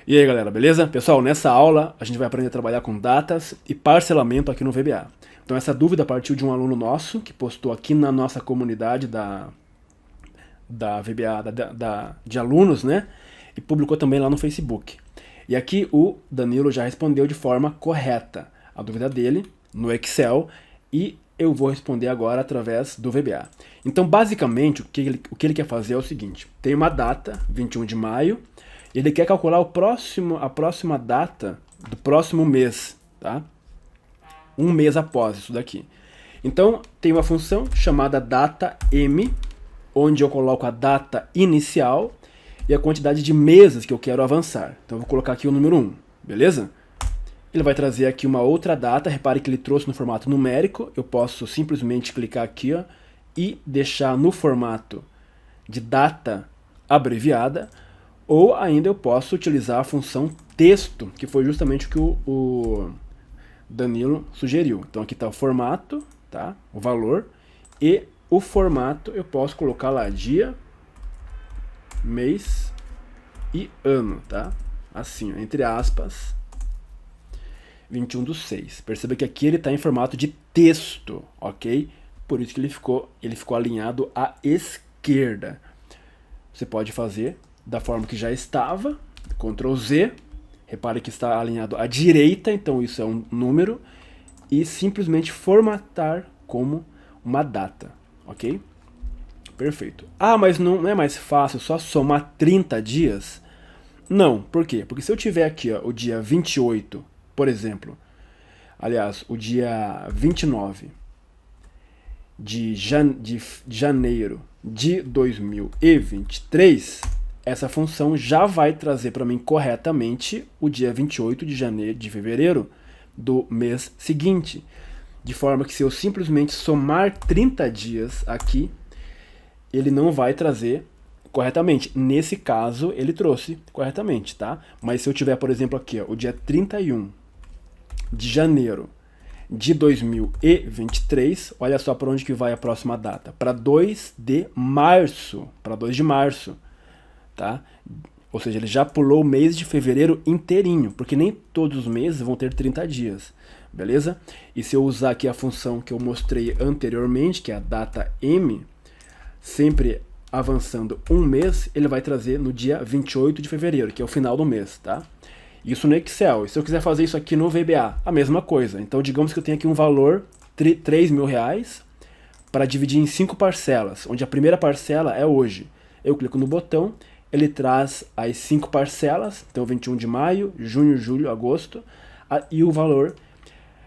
E aí galera, beleza? Pessoal, nessa aula a gente vai aprender a trabalhar com datas e parcelamento aqui no VBA. Então essa dúvida partiu de um aluno nosso que postou aqui na nossa comunidade da VBA, de alunos, né? E publicou também lá no Facebook. E aqui o Danilo já respondeu de forma correta a dúvida dele no Excel e eu vou responder agora através do VBA. Então basicamente o que ele quer fazer é o seguinte: tem uma data, 21 de maio, ele quer calcular a próxima data do próximo mês, tá? Um mês após isso daqui. Então, tem uma função chamada data_m, onde eu coloco a data inicial e a quantidade de meses que eu quero avançar. Então, eu vou colocar aqui o número 1, beleza? Ele vai trazer aqui uma outra data, repare que ele trouxe no formato numérico, eu posso simplesmente clicar aqui, ó, e deixar no formato de data abreviada, ou ainda eu posso utilizar a função texto, que foi justamente o que o Danilo sugeriu. Então aqui está o formato, tá? O valor, e o formato eu posso colocar lá dia, mês e ano, tá? Assim, ó, entre aspas, 21/6. Perceba que aqui ele está em formato de texto, ok? Por isso que ele ficou alinhado à esquerda. Você pode fazer da forma que já estava, Ctrl Z, repare que está alinhado à direita, então isso é um número, e simplesmente formatar como uma data, ok? Perfeito. Ah, mas não é mais fácil só somar 30 dias? Não, por quê? Porque se eu tiver aqui ó, o dia 28, por exemplo, aliás, o dia 29 de janeiro de 2023, essa função já vai trazer para mim corretamente o dia 28 de fevereiro do mês seguinte. De forma que se eu simplesmente somar 30 dias aqui, ele não vai trazer corretamente. Nesse caso, ele trouxe corretamente, tá? Mas se eu tiver, por exemplo, aqui, ó, o dia 31 de janeiro de 2023, olha só para onde que vai a próxima data. Para 2 de março. Para 2 de março. Tá? Ou seja, ele já pulou o mês de fevereiro inteirinho, porque nem todos os meses vão ter 30 dias, beleza? E se eu usar aqui a função que eu mostrei anteriormente, que é a data_m, sempre avançando um mês, ele vai trazer no dia 28 de fevereiro, que é o final do mês, tá? Isso no Excel. E se eu quiser fazer isso aqui no VBA, a mesma coisa. Então, digamos que eu tenho aqui um valor, R$3.000, para dividir em 5 parcelas, onde a primeira parcela é hoje. Eu clico no botão, ele traz as 5 parcelas, então 21 de maio, junho, julho, agosto, e o valor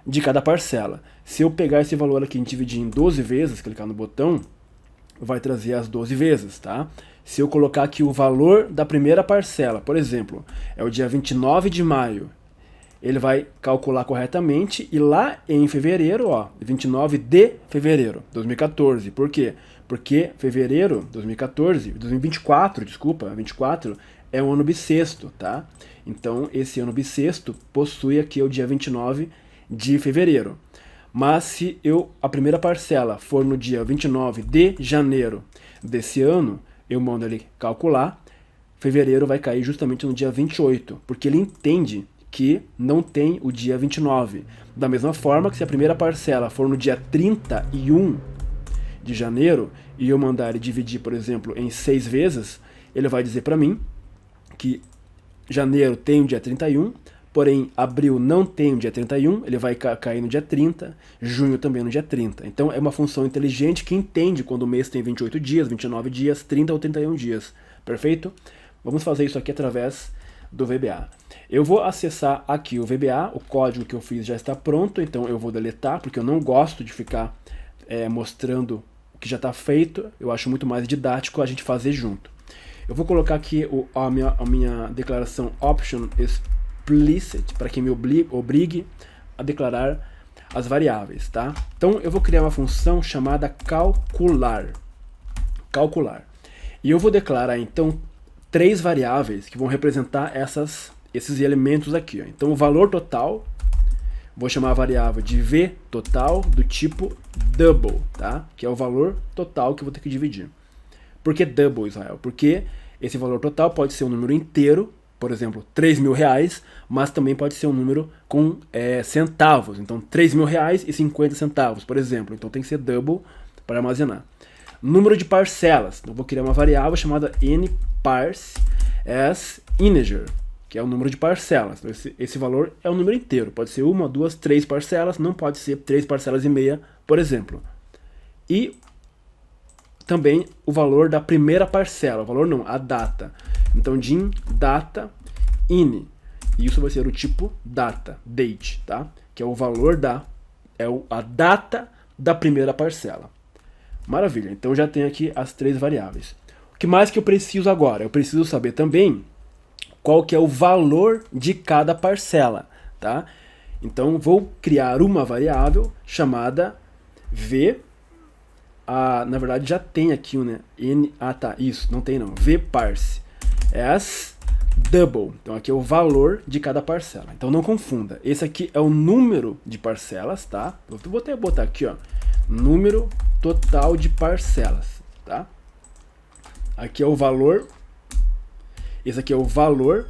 de cada parcela. Se eu pegar esse valor aqui e dividir em 12 vezes, clicar no botão, vai trazer as 12 vezes, tá? Se eu colocar aqui o valor da primeira parcela, por exemplo, é o dia 29 de maio, ele vai calcular corretamente, e lá em fevereiro, ó, 29 de fevereiro, 2014. Por quê? Porque fevereiro 2024, desculpa, 24 é um ano bissexto, tá? Então esse ano bissexto possui aqui o dia 29 de fevereiro. Mas se a primeira parcela for no dia 29 de janeiro desse ano, eu mando ele calcular, fevereiro vai cair justamente no dia 28, porque ele entende que não tem o dia 29. Da mesma forma que se a primeira parcela for no dia 31 de janeiro, e eu mandar ele dividir, por exemplo, em 6 vezes, ele vai dizer para mim que janeiro tem o dia 31, porém abril não tem o dia 31, ele vai cair no dia 30, junho também no dia 30. Então é uma função inteligente que entende quando o mês tem 28 dias, 29 dias, 30 ou 31 dias. Perfeito? Vamos fazer isso aqui através do VBA. Eu vou acessar aqui o VBA, o código que eu fiz já está pronto, então eu vou deletar, porque eu não gosto de ficar mostrando o que já está feito, eu acho muito mais didático a gente fazer junto. Eu vou colocar aqui a minha declaração option explicit, para que me obrigue a declarar as variáveis, tá? Então eu vou criar uma função chamada calcular. E eu vou declarar então 3 variáveis que vão representar esses elementos aqui, ó. Então o valor total, vou chamar a variável de vTotal do tipo double, tá? Que é o valor total que eu vou ter que dividir. Por que double, Israel? Porque esse valor total pode ser um número inteiro, por exemplo, 3 mil reais, mas também pode ser um número com centavos. Então, 3 mil reais e 50 centavos, por exemplo. Então, tem que ser double para armazenar. Número de parcelas. Então, vou criar uma variável chamada nparse as integer, que é o número de parcelas. Então, esse valor é um número inteiro. Pode ser 1, 2, 3 parcelas, não pode ser 3 parcelas e meia, por exemplo. E também o valor da primeira parcela. O valor não, a data. Então, din data in. Isso vai ser o tipo data, date, tá? Que é o valor a data da primeira parcela. Maravilha. Então, já tenho aqui as 3 variáveis. O que mais que eu preciso agora? Eu preciso saber também qual que é o valor de cada parcela, tá? Então, vou criar uma variável chamada v. Na verdade, já tem aqui, né? Tá, isso, não tem não. vparse as double. Então, aqui é o valor de cada parcela. Então, não confunda. Esse aqui é o número de parcelas, tá? Eu vou até botar aqui, ó. Número total de parcelas, tá? Aqui é o valor. Esse aqui é o valor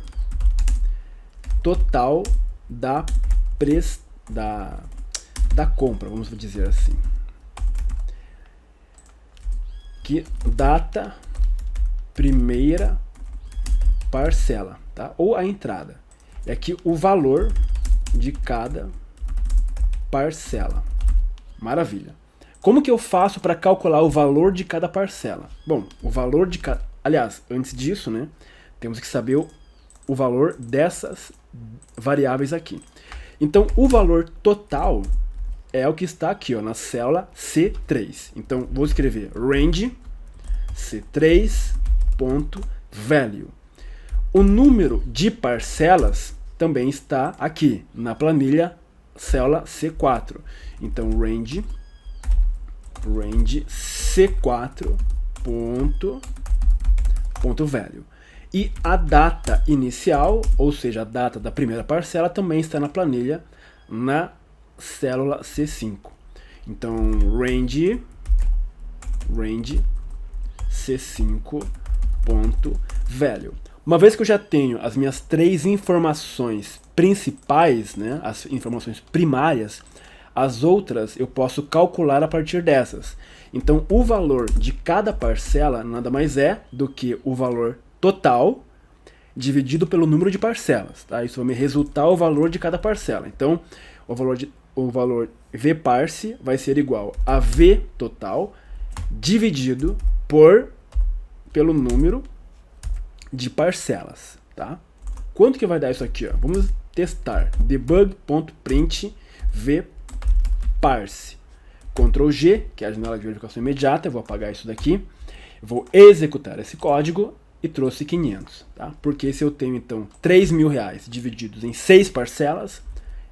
total da compra, vamos dizer assim. Que data primeira parcela, tá? Ou a entrada. E aqui o valor de cada parcela. Maravilha. Como que eu faço para calcular o valor de cada parcela? Bom, o valor de cada... Aliás, antes disso, né? Temos que saber o valor dessas variáveis aqui. Então, o valor total é o que está aqui, ó, na célula C3. Então, vou escrever range C3.value. O número de parcelas também está aqui, na planilha célula C4. Então, range C4.value. E a data inicial, ou seja, a data da primeira parcela, também está na planilha na célula C5. Então, range C5.value. Uma vez que eu já tenho as minhas 3 informações principais, né, as informações primárias, as outras eu posso calcular a partir dessas. Então, o valor de cada parcela nada mais é do que o valor total dividido pelo número de parcelas, tá? Isso vai me resultar o valor de cada parcela. Então, o valor vparse vai ser igual a v total dividido pelo número de parcelas, tá? Quanto que vai dar isso aqui, ó? Vamos testar. Debug.print vparse. Ctrl G, que é a janela de verificação imediata. Eu vou apagar isso daqui. Eu vou executar esse código e trouxe 500, tá? Porque se eu tenho, então, 3 mil reais divididos em 6 parcelas,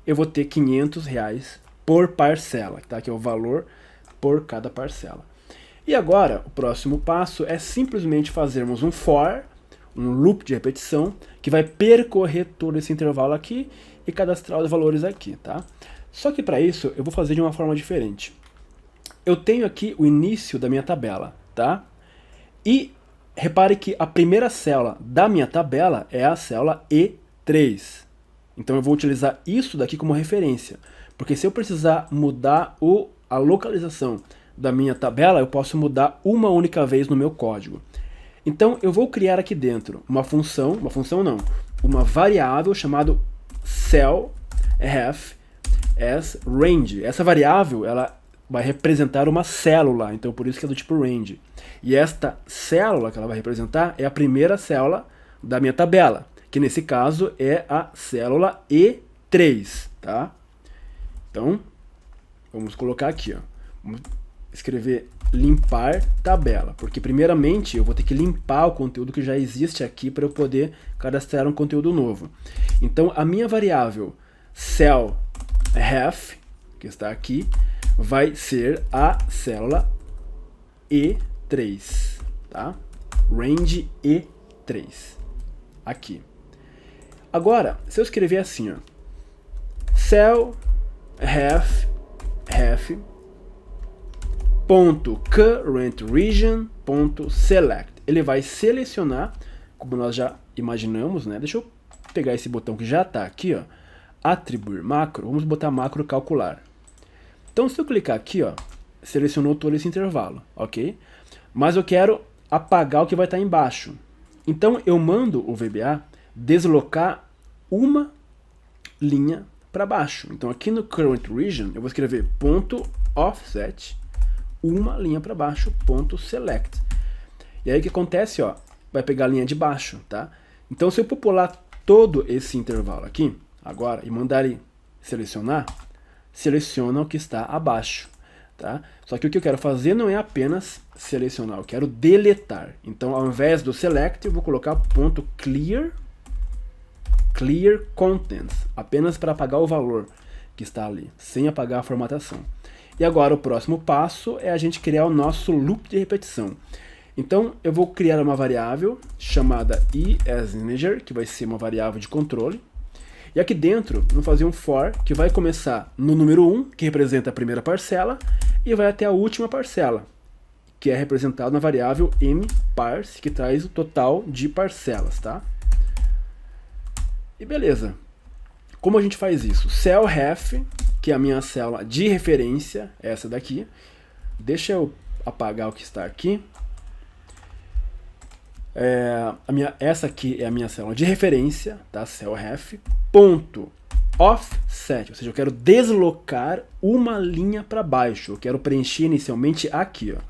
eu vou ter 500 reais por parcela, tá? Que é o valor por cada parcela. E agora, o próximo passo é simplesmente fazermos um for, um loop de repetição, que vai percorrer todo esse intervalo aqui e cadastrar os valores aqui, tá? Só que para isso, eu vou fazer de uma forma diferente. Eu tenho aqui o início da minha tabela, tá? E repare que a primeira célula da minha tabela é a célula E3. Então eu vou utilizar isso daqui como referência. Porque se eu precisar mudar a localização da minha tabela, eu posso mudar uma única vez no meu código. Então eu vou criar aqui dentro uma variável chamada cellRef as range. Essa variável, ela vai representar uma célula, então por isso que é do tipo range. E esta célula que ela vai representar é a primeira célula da minha tabela, que nesse caso é a célula E3, tá? Então, vamos colocar aqui, ó. Vamos escrever limpar tabela, porque primeiramente eu vou ter que limpar o conteúdo que já existe aqui para eu poder cadastrar um conteúdo novo. Então, a minha variável cellRef, que está aqui, vai ser a célula E3, tá? Range E3, aqui. Agora, se eu escrever assim, ó, cellRef .currentRegion.select, ele vai selecionar, como nós já imaginamos, né? Deixa eu pegar esse botão que já está aqui, ó, atribuir macro, vamos botar macro calcular. Então, se eu clicar aqui, ó, selecionou todo esse intervalo, ok? Mas eu quero apagar o que vai estar embaixo. Então, eu mando o VBA deslocar uma linha para baixo. Então, aqui no current region, eu vou escrever ponto offset, uma linha para baixo, ponto select. E aí o que acontece, ó, vai pegar a linha de baixo, tá? Então, se eu popular todo esse intervalo aqui, agora, e mandar ele selecionar, seleciona o que está abaixo, tá? Só que o que eu quero fazer não é apenas selecionar, eu quero deletar. Então, ao invés do select, eu vou colocar ponto clear contents, apenas para apagar o valor que está ali, sem apagar a formatação. E agora o próximo passo é a gente criar o nosso loop de repetição. Então, eu vou criar uma variável chamada EASInteger, que vai ser uma variável de controle. E aqui dentro, vou fazer um for, que vai começar no número 1, que representa a primeira parcela, e vai até a última parcela, que é representado na variável mParse, que traz o total de parcelas, tá? E beleza. Como a gente faz isso? Cell_ref, que é a minha célula de referência, essa daqui. Deixa eu apagar o que está aqui. Essa aqui é a minha célula de referência, tá? Cell_ref, ponto offset, ou seja, eu quero deslocar uma linha para baixo, eu quero preencher inicialmente aqui, ó.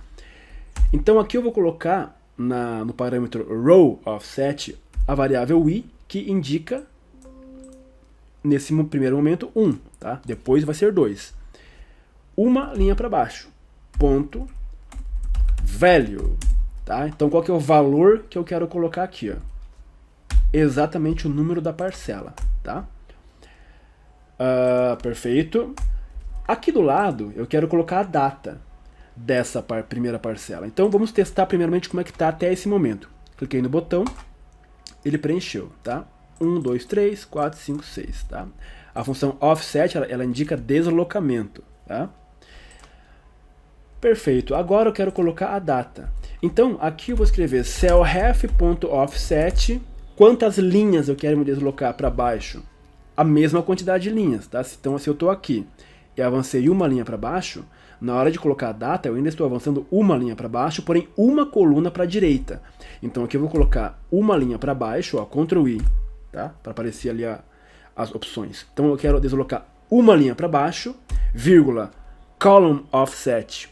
Então aqui eu vou colocar no parâmetro row offset a variável i, que indica nesse primeiro momento 1, tá? Depois vai ser 2. Uma linha para baixo, ponto value. Tá? Então, qual que é o valor que eu quero colocar aqui? Ó? Exatamente o número da parcela. Tá? Perfeito. Aqui do lado, eu quero colocar a data dessa primeira parcela. Então, vamos testar primeiramente como é que está até esse momento. Cliquei no botão, ele preencheu. Tá? 1, 2, 3, 4, 5, 6. Tá? A função offset, ela indica deslocamento. Tá? Perfeito. Agora eu quero colocar a data. Então, aqui eu vou escrever cellref.offset, quantas linhas eu quero me deslocar para baixo? A mesma quantidade de linhas, tá? Então, se eu estou aqui e avancei uma linha para baixo, na hora de colocar a data, eu ainda estou avançando uma linha para baixo, porém uma coluna para a direita. Então, aqui eu vou colocar uma linha para baixo, ó, Ctrl I, tá? Para aparecer ali as opções. Então, eu quero deslocar uma linha para baixo, vírgula, column offset,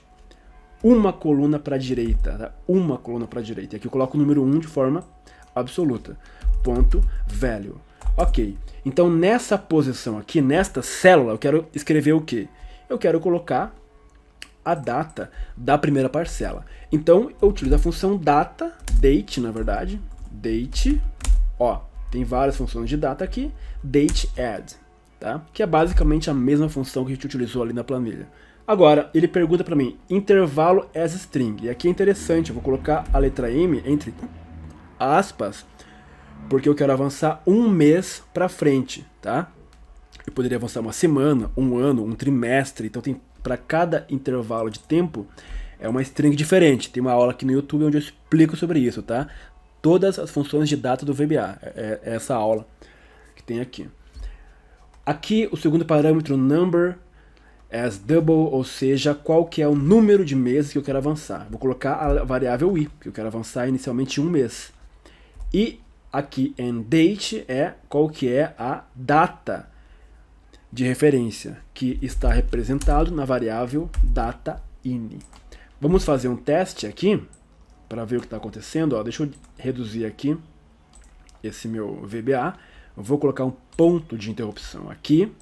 uma coluna para a direita, tá? Uma coluna para a direita. E aqui eu coloco o número 1 de forma absoluta. Ponto value. Ok. Então, nessa posição aqui, nesta célula, eu quero escrever o quê? Eu quero colocar a data da primeira parcela. Então, eu utilizo a função data, date, na verdade. Date, ó, tem várias funções de data aqui. Date add, tá? Que é basicamente a mesma função que a gente utilizou ali na planilha. Agora, ele pergunta para mim, intervalo as string. E aqui é interessante, eu vou colocar a letra M entre aspas, porque eu quero avançar um mês para frente, tá? Eu poderia avançar uma semana, um ano, um trimestre. Então, para cada intervalo de tempo, é uma string diferente. Tem uma aula aqui no YouTube onde eu explico sobre isso, tá? Todas as funções de data do VBA. É essa aula que tem aqui. Aqui, o segundo parâmetro, number as double, ou seja, qual que é o número de meses que eu quero avançar. Vou colocar a variável i, que eu quero avançar inicialmente um mês. E aqui em date é qual que é a data de referência, que está representado na variável dataIn. Vamos fazer um teste aqui, para ver o que está acontecendo. Ó, deixa eu reduzir aqui esse meu VBA. Eu vou colocar um ponto de interrupção aqui.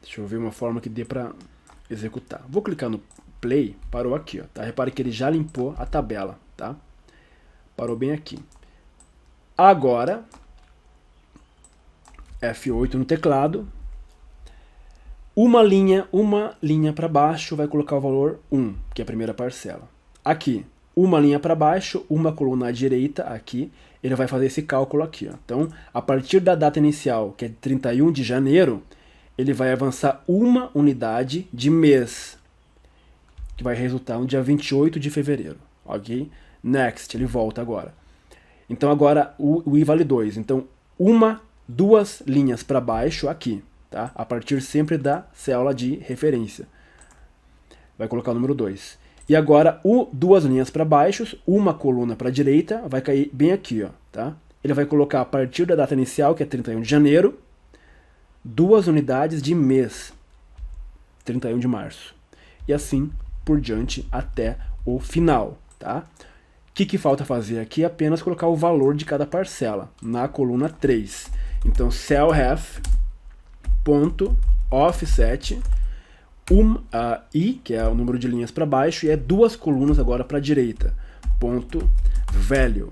Deixa eu ver uma forma que dê para executar. Vou clicar no play, parou aqui, ó, tá? Repare que ele já limpou a tabela, tá? Parou bem aqui. Agora, F8 no teclado, uma linha para baixo vai colocar o valor 1, que é a primeira parcela. Aqui, uma linha para baixo, uma coluna à direita, aqui, ele vai fazer esse cálculo aqui, ó. Então, a partir da data inicial, que é 31 de janeiro, ele vai avançar uma unidade de mês. que vai resultar no dia 28 de fevereiro, ok? Next, ele volta agora. Então agora o I vale 2, então duas linhas para baixo aqui, tá? A partir sempre da célula de referência. Vai colocar o número 2. E agora duas linhas para baixo, uma coluna para a direita, vai cair bem aqui, ó, tá? Ele vai colocar a partir da data inicial, que é 31 de janeiro, 2 unidades de mês, 31 de março. E assim por diante até o final, tá? O que falta fazer aqui é apenas colocar o valor de cada parcela na coluna 3. Então, cellref.offset I, que é o número de linhas para baixo, e é 2 colunas agora para a direita, ponto value.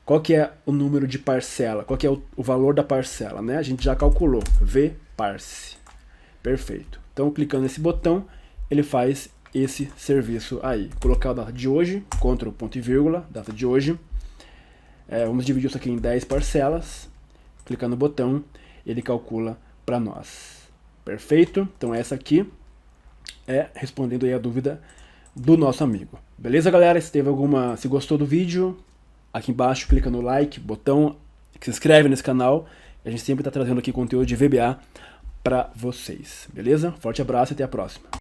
Qual que é o número de parcela? Qual que é o valor da parcela, né? A gente já calculou, vparse. Perfeito. Então, clicando nesse botão, ele faz esse serviço aí. Colocar a data de hoje, Ctrl, ponto e vírgula, data de hoje. Vamos dividir isso aqui em 10 parcelas. Clicando no botão, ele calcula para nós. Perfeito? Então essa aqui é respondendo aí a dúvida do nosso amigo. Beleza, galera? Se gostou do vídeo, aqui embaixo clica no like, botão, se inscreve nesse canal. A gente sempre está trazendo aqui conteúdo de VBA para vocês. Beleza? Forte abraço e até a próxima.